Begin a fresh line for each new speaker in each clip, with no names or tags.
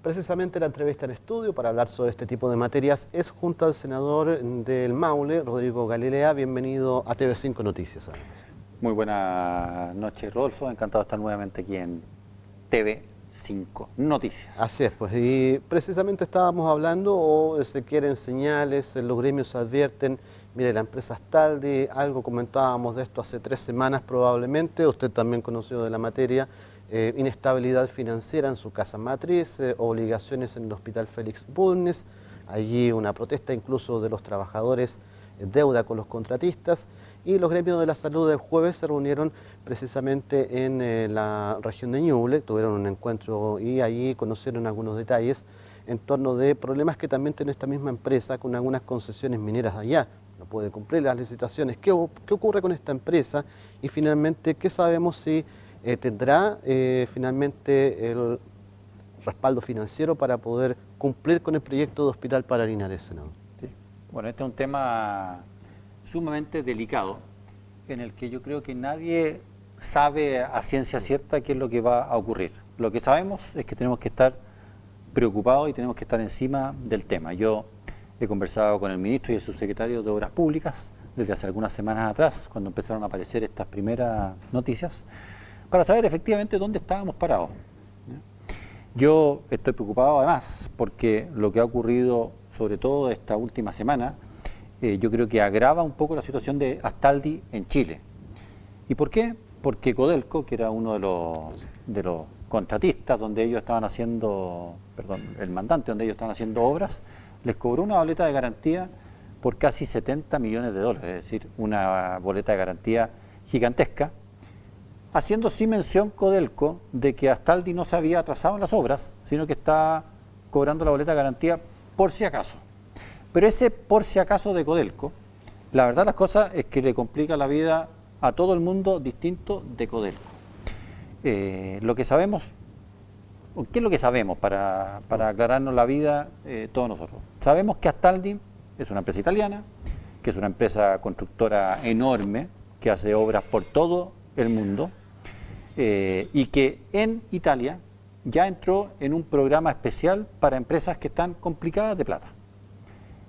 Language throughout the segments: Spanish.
Precisamente la entrevista en estudio para hablar sobre este tipo de materias es junto al senador del Maule, Rodrigo Galilea. Bienvenido a TV5 Noticias.
Muy buenas noches, Rodolfo. Encantado de estar nuevamente aquí en TV5 Noticias.
Así es, pues, y precisamente estábamos hablando, o se quieren señales, los gremios advierten, mire, la empresa Astaldi, algo comentábamos de esto hace 3 semanas probablemente, usted también conocido de la materia, inestabilidad financiera en su casa matriz, obligaciones en el Hospital Félix Bulnes, allí una protesta incluso de los trabajadores, deuda con los contratistas, y los gremios de la salud el jueves se reunieron precisamente en la región de Ñuble, tuvieron un encuentro y allí conocieron algunos detalles en torno de problemas que también tiene esta misma empresa con algunas concesiones mineras allá. No puede cumplir las licitaciones. ¿Qué ocurre con esta empresa? Y finalmente, ¿qué sabemos si tendrá finalmente el respaldo financiero para poder cumplir con el proyecto de hospital para Linares, senador?
Sí. Bueno, este es un tema sumamente delicado, en el que yo creo que nadie sabe a ciencia cierta qué es lo que va a ocurrir. Lo que sabemos es que tenemos que estar preocupados y tenemos que estar encima del tema. Yo he conversado con el ministro y el subsecretario de Obras Públicas desde hace algunas semanas atrás, cuando empezaron a aparecer estas primeras noticias, para saber efectivamente dónde estábamos parados. Yo estoy preocupado además porque lo que ha ocurrido, sobre todo esta última semana, yo creo que agrava un poco la situación de Astaldi en Chile. ¿Y por qué? Porque Codelco, que era uno de los contratistas donde ellos estaban haciendo, el mandante donde ellos estaban haciendo obras, les cobró una boleta de garantía por casi 70 millones de dólares, es decir, una boleta de garantía gigantesca, haciendo sí mención Codelco de que Astaldi no se había atrasado en las obras, sino que está cobrando la boleta de garantía por si acaso. Pero ese por si acaso de Codelco, la verdad las cosas es que le complica la vida a todo el mundo distinto de Codelco. Lo que sabemos, ¿qué es lo que sabemos para aclararnos la vida todos nosotros? Sabemos que Astaldi es una empresa italiana, que es una empresa constructora enorme, que hace obras por todo el mundo, y que en Italia ya entró en un programa especial para empresas que están complicadas de plata.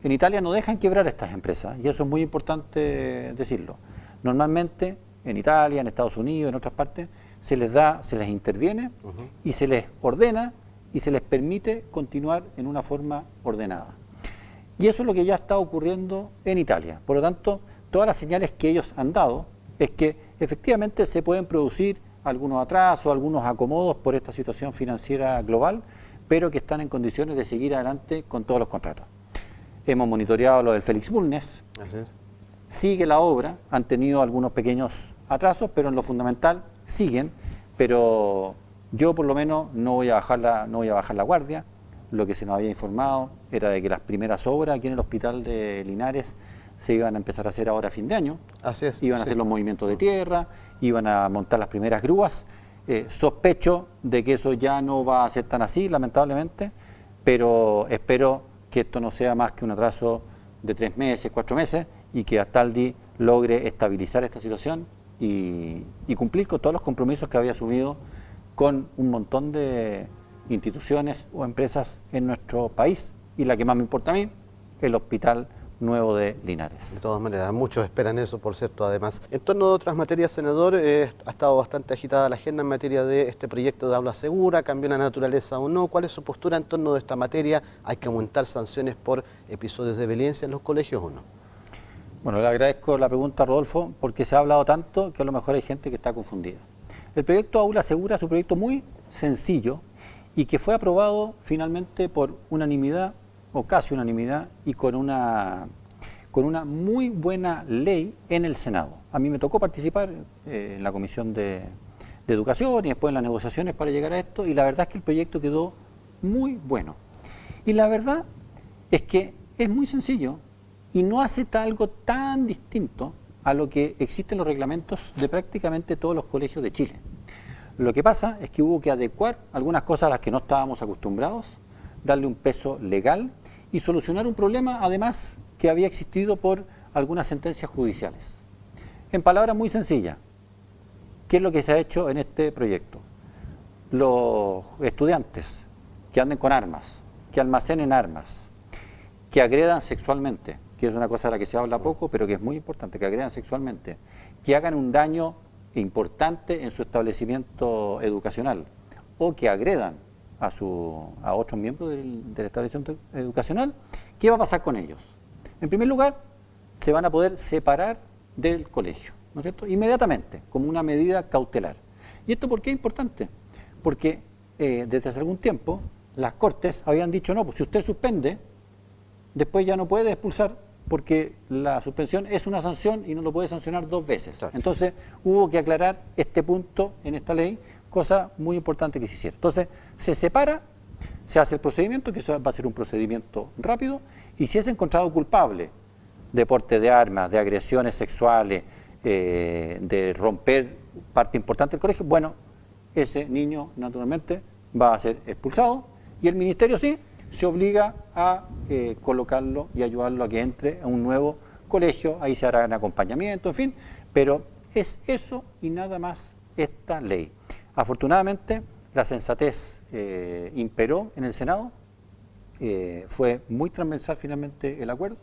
En Italia no dejan quebrar estas empresas, y eso es muy importante decirlo. Normalmente en Italia, en Estados Unidos, en otras partes, se les interviene y se les ordena y se les permite continuar en una forma ordenada. Y eso es lo que ya está ocurriendo en Italia. Por lo tanto, todas las señales que ellos han dado es que efectivamente se pueden producir algunos atrasos, algunos acomodos por esta situación financiera global, pero que están en condiciones de seguir adelante con todos los contratos. Hemos monitoreado lo del Félix Bulnes, sigue la obra, han tenido algunos pequeños atrasos, pero en lo fundamental siguen, pero yo por lo menos no voy a bajar la guardia. Lo que se nos había informado era de que las primeras obras aquí en el hospital de Linares se iban a empezar a hacer ahora a fin de año.
Así es,
iban a hacer los movimientos de tierra, iban a montar las primeras grúas. Sospecho de que eso ya no va a ser tan así, lamentablemente, pero espero que esto no sea más que un atraso de 3 meses, 4 meses, y que Astaldi logre estabilizar esta situación y cumplir con todos los compromisos que había asumido con un montón de instituciones o empresas en nuestro país, y la que más me importa a mí, el Hospital Nuevo de Linares.
De todas maneras, muchos esperan eso, por cierto, además. En torno a otras materias, senador, ha estado bastante agitada la agenda en materia de este proyecto de aula segura, cambió la naturaleza o no. ¿Cuál es su postura en torno de esta materia? ¿Hay que aumentar sanciones por episodios de violencia en los colegios o no?
Bueno, le agradezco la pregunta, Rodolfo, porque se ha hablado tanto que a lo mejor hay gente que está confundida. El proyecto Aula Segura es un proyecto muy sencillo y que fue aprobado finalmente por unanimidad, o casi unanimidad, y con una muy buena ley en el Senado. A mí me tocó participar en la Comisión de Educación y después en las negociaciones para llegar a esto, y la verdad es que el proyecto quedó muy bueno. Y la verdad es que es muy sencillo y no hace algo tan distinto a lo que existen los reglamentos de prácticamente todos los colegios de Chile. Lo que pasa es que hubo que adecuar algunas cosas a las que no estábamos acostumbrados, darle un peso legal y solucionar un problema, además, que había existido por algunas sentencias judiciales. En palabras muy sencillas, ¿qué es lo que se ha hecho en este proyecto? Los estudiantes que anden con armas, que almacenen armas, que agredan sexualmente, que es una cosa de la que se habla poco, pero que es muy importante, que agredan sexualmente, que hagan un daño importante en su establecimiento educacional o que agredan a otros miembros del establecimiento educacional, ¿qué va a pasar con ellos? En primer lugar, se van a poder separar del colegio, ¿no es cierto? Inmediatamente, como una medida cautelar. ¿Y esto por qué es importante? Porque desde hace algún tiempo las Cortes habían dicho, no, pues si usted suspende, después ya no puede expulsar, porque la suspensión es una sanción y no lo puede sancionar 2 veces. Claro. Entonces hubo que aclarar este punto en esta ley, cosa muy importante que se hiciera. Entonces se separa, se hace el procedimiento, que eso va a ser un procedimiento rápido, y si es encontrado culpable de porte de armas, de agresiones sexuales, de romper parte importante del colegio, bueno, ese niño naturalmente va a ser expulsado y el ministerio sí se obliga a colocarlo y ayudarlo a que entre a un nuevo colegio, ahí se hará un acompañamiento, en fin, pero es eso y nada más esta ley. Afortunadamente la sensatez imperó en el Senado, fue muy transversal finalmente el acuerdo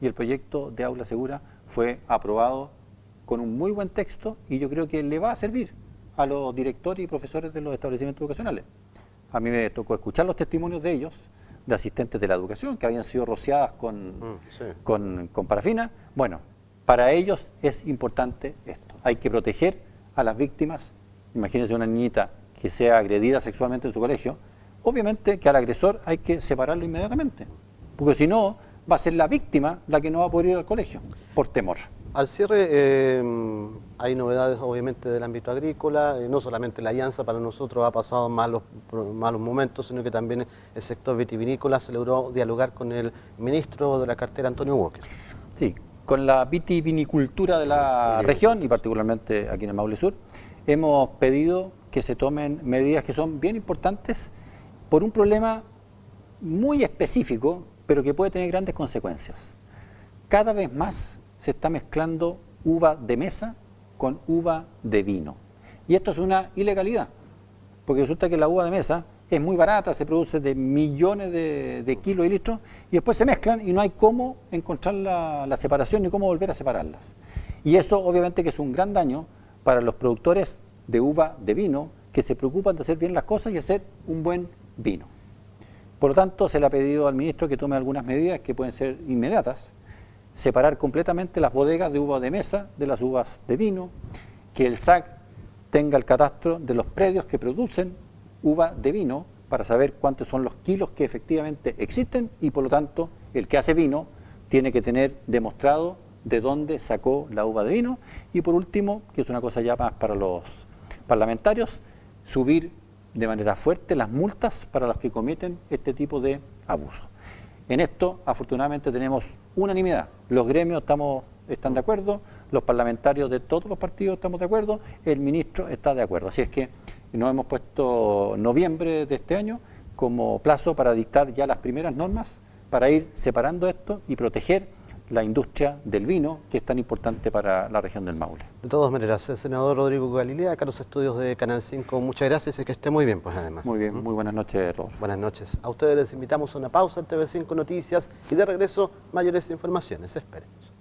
y el proyecto de aula segura fue aprobado con un muy buen texto y yo creo que le va a servir a los directores y profesores de los establecimientos educacionales. A mí me tocó escuchar los testimonios de ellos, de asistentes de la educación que habían sido rociadas con parafina. Bueno, para ellos es importante esto. Hay que proteger a las víctimas. Imagínense una niñita que sea agredida sexualmente en su colegio. Obviamente que al agresor hay que separarlo inmediatamente, porque si no, va a ser la víctima la que no va a poder ir al colegio, por temor.
Al cierre, hay novedades obviamente del ámbito agrícola, no solamente la alianza para nosotros ha pasado malos momentos, sino que también el sector vitivinícola se logró dialogar con el ministro de la cartera, Antonio Walker.
Sí, con la vitivinicultura de la región y particularmente aquí en el Maule Sur, hemos pedido que se tomen medidas que son bien importantes por un problema muy específico, pero que puede tener grandes consecuencias. Cada vez más se está mezclando uva de mesa con uva de vino. Y esto es una ilegalidad, porque resulta que la uva de mesa es muy barata, se produce de millones de kilos y litros, y después se mezclan y no hay cómo encontrar la separación ni cómo volver a separarlas. Y eso obviamente que es un gran daño para los productores de uva de vino, que se preocupan de hacer bien las cosas y hacer un buen vino. Por lo tanto, se le ha pedido al ministro que tome algunas medidas que pueden ser inmediatas, separar completamente las bodegas de uva de mesa de las uvas de vino, que el SAC tenga el catastro de los predios que producen uva de vino para saber cuántos son los kilos que efectivamente existen y por lo tanto el que hace vino tiene que tener demostrado de dónde sacó la uva de vino y por último, que es una cosa ya más para los parlamentarios, subir de manera fuerte las multas para los que cometen este tipo de abusos. En esto, afortunadamente, tenemos unanimidad. Los gremios están de acuerdo, los parlamentarios de todos los partidos estamos de acuerdo, el ministro está de acuerdo. Así es que nos hemos puesto noviembre de este año como plazo para dictar ya las primeras normas para ir separando esto y proteger la industria del vino, que es tan importante para la región del Maule.
De todas maneras, el senador Rodrigo Galilea, acá los estudios de Canal 5, muchas gracias y que esté muy bien, pues además.
Muy bien, muy buenas noches, Rodolfo.
Buenas noches. A ustedes les invitamos a una pausa en TV5 Noticias y de regreso mayores informaciones. Esperemos.